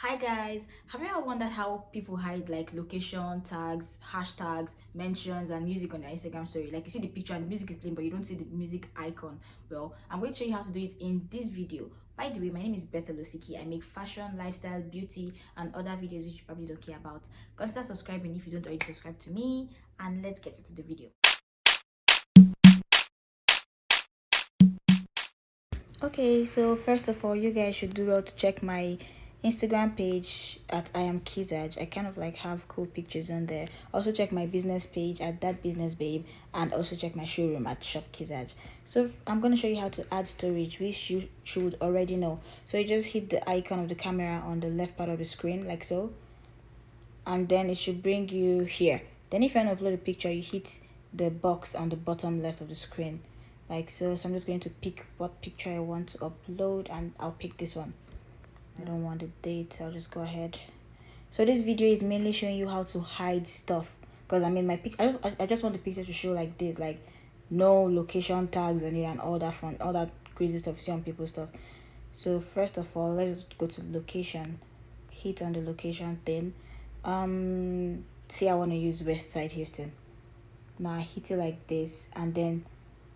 Hi guys, have you ever wondered how people hide like location tags, hashtags, mentions, and music on their Instagram story? Like you see the picture and the music is playing, but you don't see the music icon. Well, I'm going to show you how to do it in this video. By the way, my name is Beth Olosiki. I make fashion, lifestyle, beauty, and other videos which you probably don't care about. Consider subscribing if you don't already subscribe to me, and let's get into the video. Okay, so first of all, you guys should do well to check my Instagram page at I am Kizaj. I kind of like have cool pictures on there. Also check my business page at That Business Babe, and also check my showroom at Shop Kizaj. So I'm gonna show you how to add storage, which you should already know. So you just hit the icon of the camera on the left part of the screen, like so, and then it should bring you here. Then if you want to upload a picture, you hit the box on the bottom left of the screen, like so. So I'm just going to pick what picture I want to upload, and I'll pick this one. I don't want the date, I'll just go ahead. So this video is mainly showing you how to hide stuff, because I mean I just want the picture to show like this, like no location tags on it and all that fun, all that crazy stuff you see on people's stuff. So first of all, let's go to location, hit on the location thing. See, I want to use West Side Houston. Now I hit it like this, and then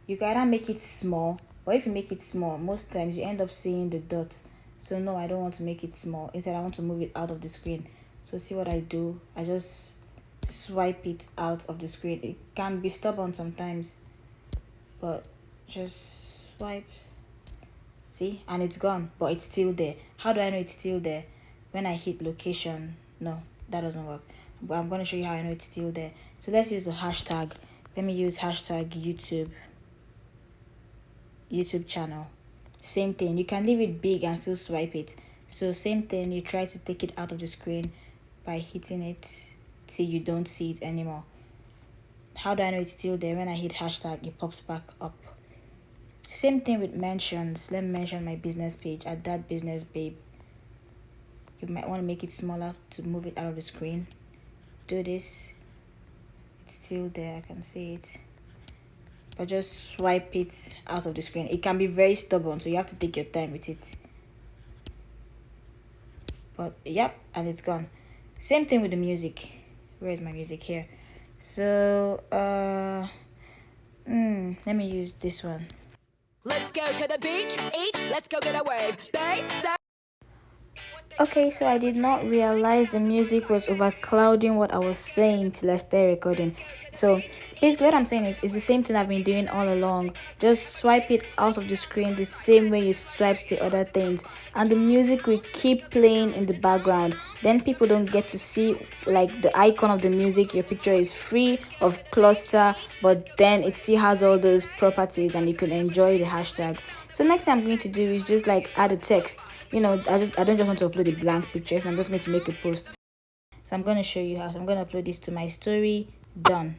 you can either make it small, but if you make it small, most times you end up seeing the dots. So no, I don't want to make it small. Instead, I want to move it out of the screen. So see what I do? I just swipe it out of the screen. It can be stubborn sometimes, but just swipe. See, and it's gone, but it's still there. How do I know it's still there? When I hit location, no, that doesn't work. But I'm going to show you how I know it's still there. So let's use the hashtag. Let me use hashtag YouTube channel. Same thing, you can leave it big and still swipe it. So same thing, you try to take it out of the screen by hitting it till you don't see it anymore. How do I know it's still there? When I hit hashtag, it pops back up. Same thing with mentions. Let me mention my business page at That Business Babe. You might want to make it smaller to move it out of the screen. Do this. It's still there, I can see it. But just swipe it out of the screen. It can be very stubborn, so you have to take your time with it. But yep, and it's gone. Same thing with the music. Where is my music? Here. So let me use this one. Let's go to the beach, let's go get a wave, babe. Okay, so I did not realize the music was overclouding what I was saying till I started recording. So basically what I'm saying is it's the same thing I've been doing all along. Just swipe it out of the screen the same way you swiped the other things, and the music will keep playing in the background. Then people don't get to see like the icon of the music. Your picture is free of cluster, but then it still has all those properties and you can enjoy the hashtag. So next thing I'm going to do is just like add a text. I don't just want to upload a blank picture if I'm just going to make a post. So I'm going to show you how. So I'm going to upload this to my story. Done.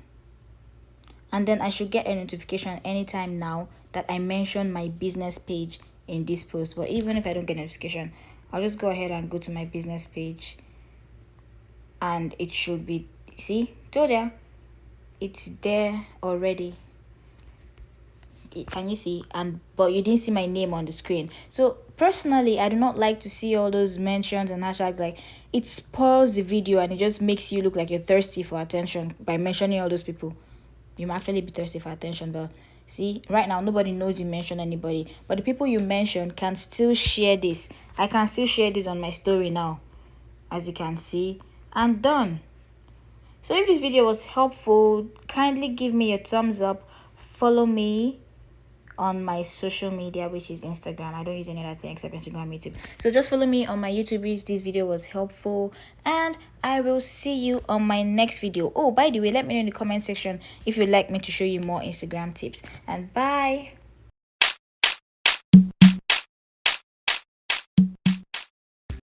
And then I should get a notification anytime now that I mention my business page in this post. But even if I don't get a notification, I'll just go ahead and go to my business page, and it should be, see, told ya, it's there already. Can you see? And but you didn't see my name on the screen. So personally, I do not like to see all those mentions and hashtags. Like, it spoils the video and it just makes you look like you're thirsty for attention by mentioning all those people. You might actually be thirsty for attention, but see, right now nobody knows you mention anybody, but the people you mention can still share this. I can still share this on my story now, as you can see, and done. So if this video was helpful, kindly give me a thumbs up. Follow me on my social media, which is Instagram. I don't use any other thing except Instagram, YouTube. So just follow me on my YouTube if this video was helpful, and I will see you on my next video. Oh, by the way, let me know in the comment section if you'd like me to show you more Instagram tips, and bye.